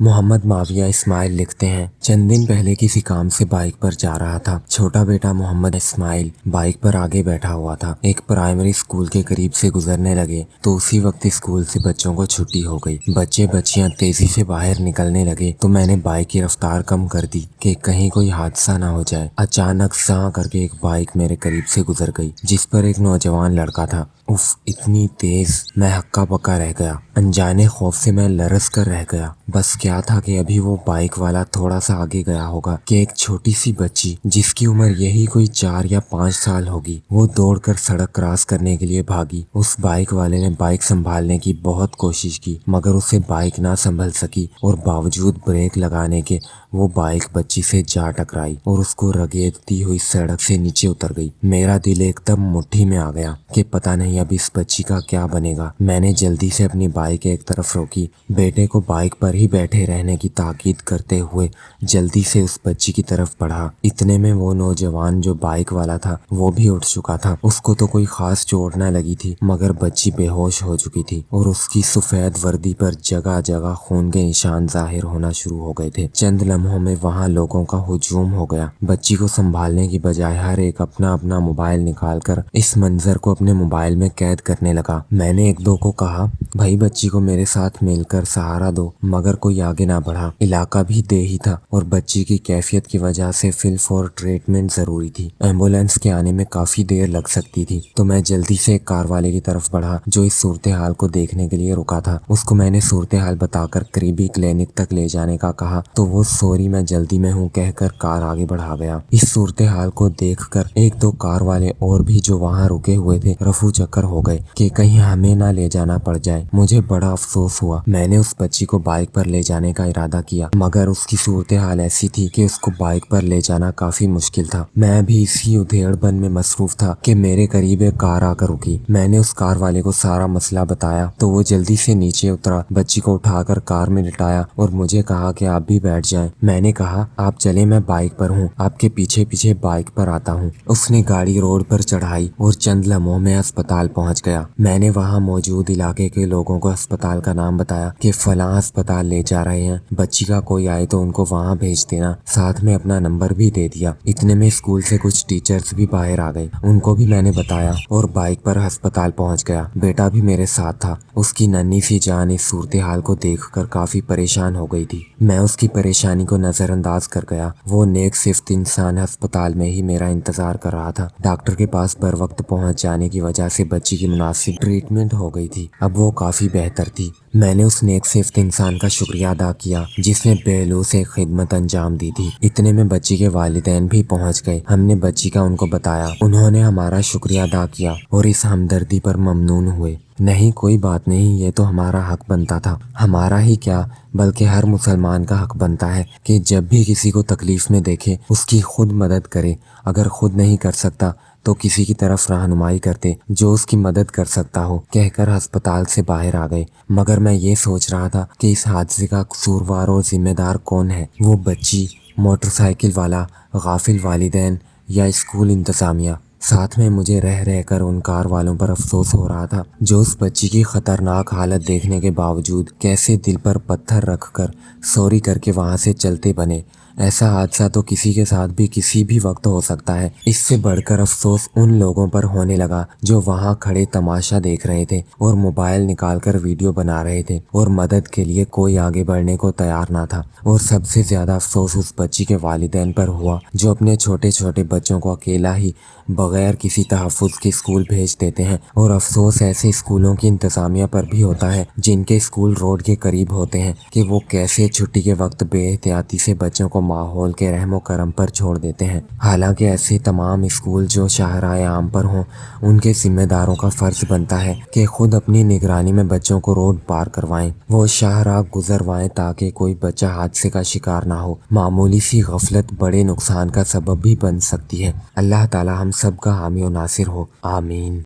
محمد معاویہ اسماعیل لکھتے ہیں، چند دن پہلے کسی کام سے بائک پر جا رہا تھا۔ چھوٹا بیٹا محمد اسماعیل بائک پر آگے بیٹھا ہوا تھا۔ ایک پرائمری اسکول کے قریب سے گزرنے لگے تو اسی وقت اسکول سے بچوں کو چھٹی ہو گئی۔ بچے بچیاں تیزی سے باہر نکلنے لگے تو میں نے بائک کی رفتار کم کر دی کہ کہیں کوئی حادثہ نہ ہو جائے۔ اچانک ساں کر کے ایک بائک میرے قریب سے گزر گئی جس پر ایک نوجوان لڑکا تھا۔ اف، اتنی تیز! میں ہکا بکا رہ گیا۔ انجانے خوف سے میں لرز کر رہ گیا۔ بس کیا تھا کہ ابھی وہ بائک والا تھوڑا سا آگے گیا ہوگا کہ ایک چھوٹی سی بچی جس کی عمر یہی کوئی 4 یا 5 سال ہوگی، وہ دوڑ کر سڑک کراس کرنے کے لیے بھاگی۔ اس بائک والے نے بائک سنبھالنے کی بہت کوشش کی مگر اسے بائک نہ سنبھل سکی اور باوجود بریک لگانے کے وہ بائک بچی سے جا ٹکرائی اور اس کو رگیدتی ہوئی سڑک سے نیچے اتر گئی۔ میرا دل ایک دم مٹھی میں آ گیا کہ پتہ نہیں اب اس بچی کا کیا بنے گا۔ میں نے جلدی سے اپنی بائک ایک طرف روکی، بیٹے کو بائک پر ہی بیٹھے رہنے کی تاکید کرتے ہوئے جلدی سے اس بچی کی طرف بڑھا۔ اتنے میں وہ نوجوان جو بائک والا تھا وہ بھی اٹھ چکا تھا۔ اس کو تو کوئی خاص چوٹ نہ لگی تھی مگر بچی بے ہوش ہو چکی تھی اور اس کی سفید وردی پر جگہ جگہ خون کے نشان ظاہر ہونا شروع ہو گئے تھے۔ چند لمحوں میں وہاں لوگوں کا ہجوم ہو گیا۔ بچی کو سنبھالنے کی بجائے ہر ایک اپنا اپنا موبائل نکال کر اس منظر کو اپنے موبائل میں قید کرنے لگا۔ میں نے ایک دو کو کہا، بھائی بچی کو میرے ساتھ مل کر سہارا دو، مگر کوئی آگے نہ بڑھا۔ علاقہ بھی دیہی تھا اور بچی کی کیفیت کی وجہ سے فی الفور ٹریٹمنٹ ضروری تھی۔ ایمبولینس کے آنے میں کافی دیر لگ سکتی تھی تو میں جلدی سے ایک کار والے کی طرف بڑھا جو اس صورتحال کو دیکھنے کے لیے رکا تھا۔ اس کو میں نے صورتحال بتا کر قریبی کلینک تک لے جانے کا کہا تو وہ سوری میں جلدی میں ہوں کہہ کر کار آگے بڑھا گیا۔ اس صورتحال کو دیکھ کر ایک دو کار والے اور بھی جو وہاں رکے ہوئے تھے رفو چکر ہو گئے کہ کہیں ہمیں نہ لے جانا پڑ جائے۔ مجھے بڑا افسوس ہوا۔ میں نے اس بچی کو بائک پر لے جانے کا ارادہ کیا مگر اس کی صورتحال ایسی تھی کہ اس کو بائک پر لے جانا کافی مشکل تھا۔ میں بھی اسی ادھیڑ بن میں مصروف تھا کہ میرے قریب ایک کار آ کر رکی۔ میں نے اس کار والے کو سارا مسئلہ بتایا تو وہ جلدی سے نیچے اترا، بچی کو اٹھا کر کار میں لٹایا اور مجھے کہا کہ آپ بھی بیٹھ جائیں۔ میں نے کہا، آپ چلیں، میں بائک پر ہوں، آپ کے پیچھے پیچھے بائک پر آتا ہوں۔ اس نے گاڑی روڈ پر چڑھائی اور چند لمحوں میں اسپتال پہنچ گیا۔ میں نے وہاں موجود علاقے کے لوگوں کو اسپتال کا نام بتایا کہ فلاں اسپتال لے جا رہے ہیں، بچی کا کوئی آئے تو ان کو وہاں بھیج دینا، ساتھ میں اپنا نمبر بھی دے دیا۔ اتنے میں اسکول سے کچھ ٹیچرز بھی باہر آ گئے، ان کو بھی میں نے بتایا اور بائک پر ہسپتال پہنچ گیا۔ بیٹا بھی میرے ساتھ تھا۔ اس کی ننھی سی جان اس صورتحال کو دیکھ کر کافی پریشان ہو گئی تھی۔ میں اس کی پریشانی کو نظر انداز کر گیا۔ وہ نیک صفت انسان ہسپتال میں ہی میرا انتظار کر رہا تھا۔ ڈاکٹر کے پاس بر وقت پہنچ جانے کی وجہ سے بچی کی مناسب ٹریٹمنٹ ہو گئی تھی، اب وہ کافی بہتر تھی۔ میں نے اس نیک صفت انسان کا شکریہ ادا کیا جس نے بے لوث ایک خدمت انجام دی تھی۔ اتنے میں بچی کے والدین بھی پہنچ گئے۔ ہم نے بچی کا ان کو بتایا، انہوں نے ہمارا شکریہ ادا کیا اور اس ہمدردی پر ممنون ہوئے۔ نہیں، کوئی بات نہیں، یہ تو ہمارا حق بنتا تھا۔ ہمارا ہی کیا بلکہ ہر مسلمان کا حق بنتا ہے کہ جب بھی کسی کو تکلیف میں دیکھے اس کی خود مدد کرے۔ اگر خود نہیں کر سکتا تو کسی کی طرف رہنمائی کرتے جو اس کی مدد کر سکتا ہو، کہہ کر ہسپتال سے باہر آ گئے۔ مگر میں یہ سوچ رہا تھا کہ اس حادثے کا قصوروار اور ذمہ دار کون ہے؟ وہ بچی، موٹر سائیکل والا، غافل والدین یا اسکول انتظامیہ؟ ساتھ میں مجھے رہ رہ کر ان کار والوں پر افسوس ہو رہا تھا جو اس بچی کی خطرناک حالت دیکھنے کے باوجود کیسے دل پر پتھر رکھ کر سوری کر کے وہاں سے چلتے بنے۔ ایسا حادثہ تو کسی کے ساتھ بھی کسی بھی وقت ہو سکتا ہے۔ اس سے بڑھ کر افسوس ان لوگوں پر ہونے لگا جو وہاں کھڑے تماشا دیکھ رہے تھے اور موبائل نکال کر ویڈیو بنا رہے تھے اور مدد کے لیے کوئی آگے بڑھنے کو تیار نہ تھا۔ اور سب سے زیادہ افسوس اس بچی کے والدین پر ہوا جو اپنے چھوٹے چھوٹے بچوں کو اکیلا ہی بغیر کسی تحفظ کے اسکول بھیج دیتے ہیں۔ اور افسوس ایسے اسکولوں کی انتظامیہ پر بھی ہوتا ہے جن کے اسکول روڈ کے قریب ہوتے ہیں کہ وہ کیسے چھٹی کے وقت بے احتیاطی سے بچوں کو ماحول کے رحم و کرم پر چھوڑ دیتے ہیں۔ حالانکہ ایسے تمام اسکول جو شاہراہ عام پر ہوں، ان کے ذمہ داروں کا فرض بنتا ہے کہ خود اپنی نگرانی میں بچوں کو روڈ پار کروائیں، وہ شاہراہ گزروائیں تاکہ کوئی بچہ حادثے کا شکار نہ ہو۔ معمولی سی غفلت بڑے نقصان کا سبب بھی بن سکتی ہے۔ اللہ تعالی ہم سب کا حامی و ناصر ہو، آمین۔